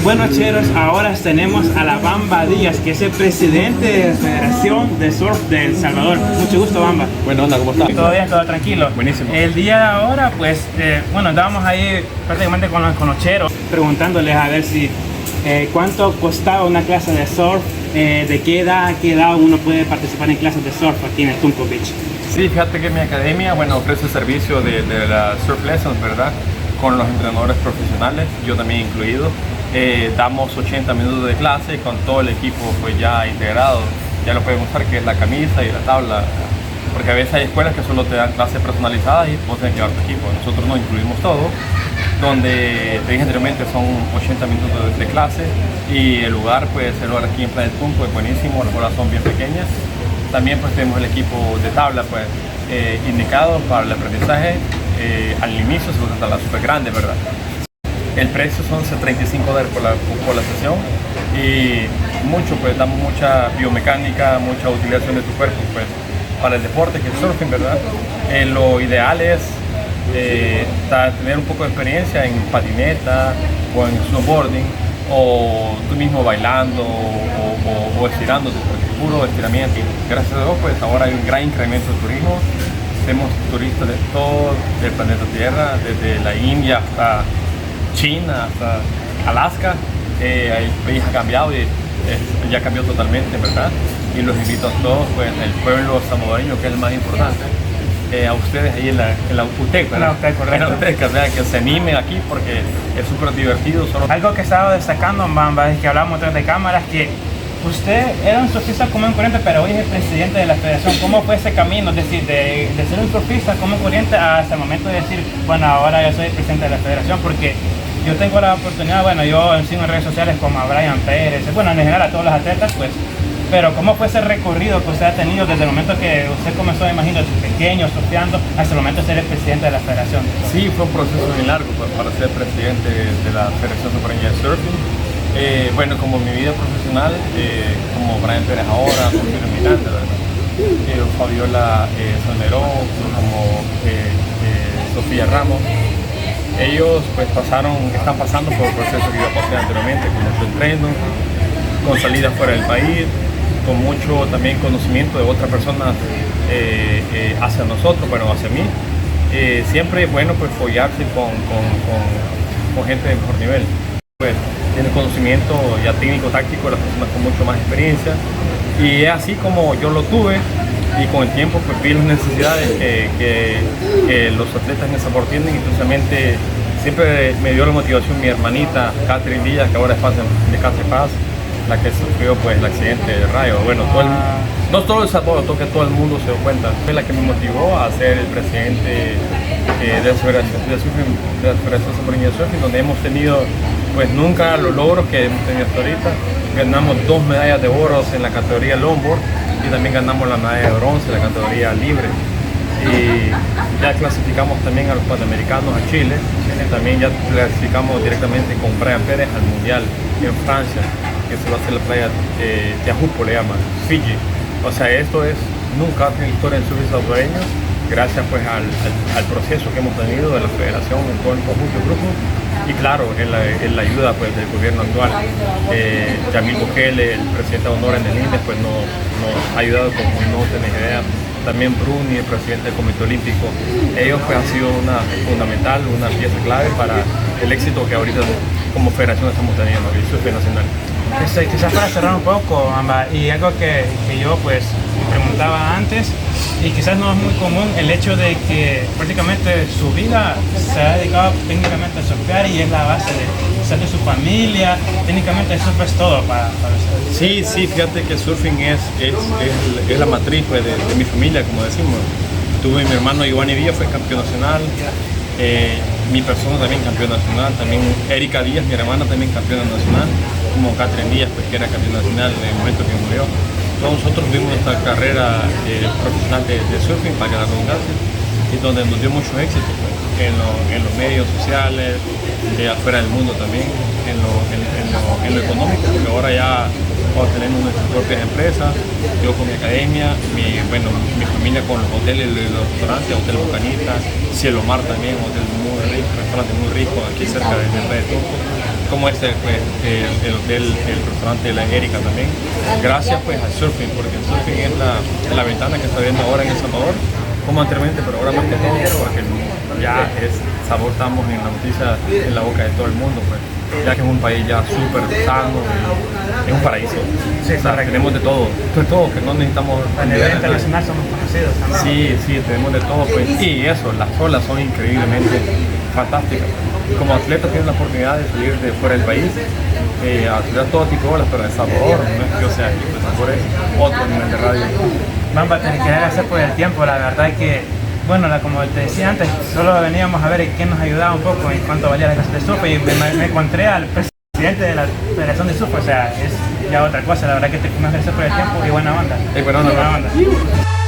Bueno, cheros, ahora tenemos a la Bamba Díaz, que es el presidente de la Federación de Surf de El Salvador. Mucho gusto, Bamba. Buena onda, ¿cómo estás? Todo bien, todo tranquilo. Buenísimo. El día de ahora, pues, bueno, estábamos ahí prácticamente con los cheros, preguntándoles a ver si cuánto costaba una clase de surf, de qué edad uno puede participar en clases de surf aquí en el Tunco Beach. Sí, fíjate que mi academia, bueno, ofrece servicio de la Surf Lessons, ¿verdad? Con los entrenadores profesionales, yo también incluido. Damos 80 minutos de clase con todo el equipo pues ya integrado. Ya lo pueden usar, que es la camisa y la tabla. Porque a veces hay escuelas que solo te dan clases personalizadas y vos tenés que llevar tu equipo. Nosotros no incluimos todo. Donde te dije anteriormente son 80 minutos de clase y el lugar, pues el lugar aquí en Playa del Tunco es buenísimo, las horas son bien pequeñas. También pues tenemos el equipo de tabla pues indicado para el aprendizaje. Al inicio se usa tabla súper grande, ¿verdad? El precio son $35 por la sesión y mucho, pues damos mucha biomecánica, mucha utilización de tu cuerpo pues para el deporte que es surfing, ¿verdad? Lo ideal es tener un poco de experiencia en patineta o en snowboarding o tú mismo bailando o estirándote, porque puro estiramiento. Gracias a Dios pues ahora hay un gran incremento de turismo. Tenemos turistas de todo el planeta Tierra, desde la India hasta China, hasta Alaska. El país ha cambiado y ya cambió totalmente, ¿verdad? Y los invito a todos, pues el pueblo salvadoreño, que es el más importante, a ustedes ahí en la UTEC, ¿verdad? En la UTEC, que se animen aquí porque es súper divertido. Algo que estaba destacando en Bamba es que hablábamos detrás de cámaras que usted era un surfista común y corriente, pero hoy es el presidente de la federación. ¿Cómo fue ese camino? Es decir, de ser un surfista común y corriente hasta el momento de decir, bueno, ahora yo soy el presidente de la federación, porque yo tengo la oportunidad, bueno, yo sigo en redes sociales como a Brian Pérez, bueno, en general a todos los atletas, pues, pero ¿cómo fue ese recorrido que usted ha tenido desde el momento que usted comenzó, me imagino, desde pequeño, surfeando, hasta el momento de ser el presidente de la federación? Sí, fue un proceso muy largo para ser presidente de la Federación Salvadoreña de Surfing. Bueno, como mi vida profesional, como Brian Pérez ahora, Porfirio Miranda, Fabiola Salmerón, como Sofía Ramos, ellos pues están pasando por el proceso que yo pasé anteriormente, con mucho entreno, con salidas fuera del país, con mucho también conocimiento de otras personas hacia nosotros, bueno, hacia mí. Siempre es bueno pues follarse con gente de mejor nivel. Pues, tiene conocimiento ya técnico, táctico de las personas con mucho más experiencia y es así como yo lo tuve y con el tiempo pues vi las necesidades que los atletas en El Salvador tienen y precisamente siempre me dio la motivación mi hermanita Catherine Díaz, que ahora es de Casa y Paz, la que sufrió pues el accidente de rayo. Bueno, no todo El Salvador, que todo el mundo se dio cuenta. Fue la que me motivó a ser el presidente de la Federación Salvadoreña de Surfing, donde hemos tenido pues nunca los logros que hemos tenido hasta ahorita. Ganamos 2 medallas de oro en la categoría longboard y también ganamos la medalla de bronce en la categoría libre. Y ya clasificamos también a los Panamericanos a Chile, también ya clasificamos directamente con Brian Pérez al Mundial en Francia, que se va a hacer la playa de Ajupo, le llaman, Fiji. O sea, esto es nunca en la historia del surf salvadoreño, gracias pues al proceso que hemos tenido de la federación en todo el conjunto del grupo y claro, en la ayuda pues del gobierno actual. Yamil Bukele, el presidente de honor en el INDE, pues nos ha ayudado como no tenés idea. También Bruni, el presidente del Comité Olímpico, ellos pues han sido una pieza clave para el éxito que ahorita como federación estamos teniendo, el surf nacional. Quizás para cerrar un poco, Amba, y algo que yo pues preguntaba antes, y quizás no es muy común, el hecho de que prácticamente su vida se ha dedicado técnicamente a surfear y es la base de su familia, técnicamente el surf es todo para usted. Sí, fíjate que el surfing es la matriz pues, de mi familia, como decimos. Tuve mi hermano Giovanni Díaz, fue campeón nacional, mi persona también campeón nacional, también Erika Díaz, mi hermana también campeona nacional, como Catherine Díaz, pues, que era campeona nacional en el momento que murió. Todos nosotros vimos nuestra carrera profesional de surfing, para que la redundancia, y donde nos dio mucho éxito pues, en los medios sociales, afuera del mundo también, en lo económico, porque ahora ya o tenemos nuestras propias empresas, yo con mi academia, mi familia con los hoteles y los restaurantes, Hotel Bocanita, Cielo Mar también, un hotel muy rico, restaurante muy rico aquí cerca de Red Turco, como pues, el hotel, el restaurante de la Erika también, gracias pues al surfing, porque el surfing es la ventana que está viendo ahora en El Salvador, como anteriormente, pero ahora más que todo, porque ya estamos en la noticia en la boca de todo el mundo, pues, ya que es un país ya súper sano, es un paraíso. Sí, o sea, tenemos de todo, que no necesitamos... A nivel internacional somos conocidos también. Sí, tenemos de todo, pues, y eso, las olas son increíblemente fantásticas. Como atleta tienes la oportunidad de salir de fuera del país, a estudiar todo tipo de olas, pero de Salvador, no es que yo sea aquí, pues Salvador es otro nivel de radio. Mamba, te quería agradecer por el tiempo, la verdad que, bueno, como te decía antes, solo veníamos a ver quién nos ayudaba un poco en cuanto valía la clase de surf y me encontré al presidente de la Federación de Surf, o sea, es ya otra cosa, la verdad que te quiero agradecer por el tiempo y buena onda. Buena onda.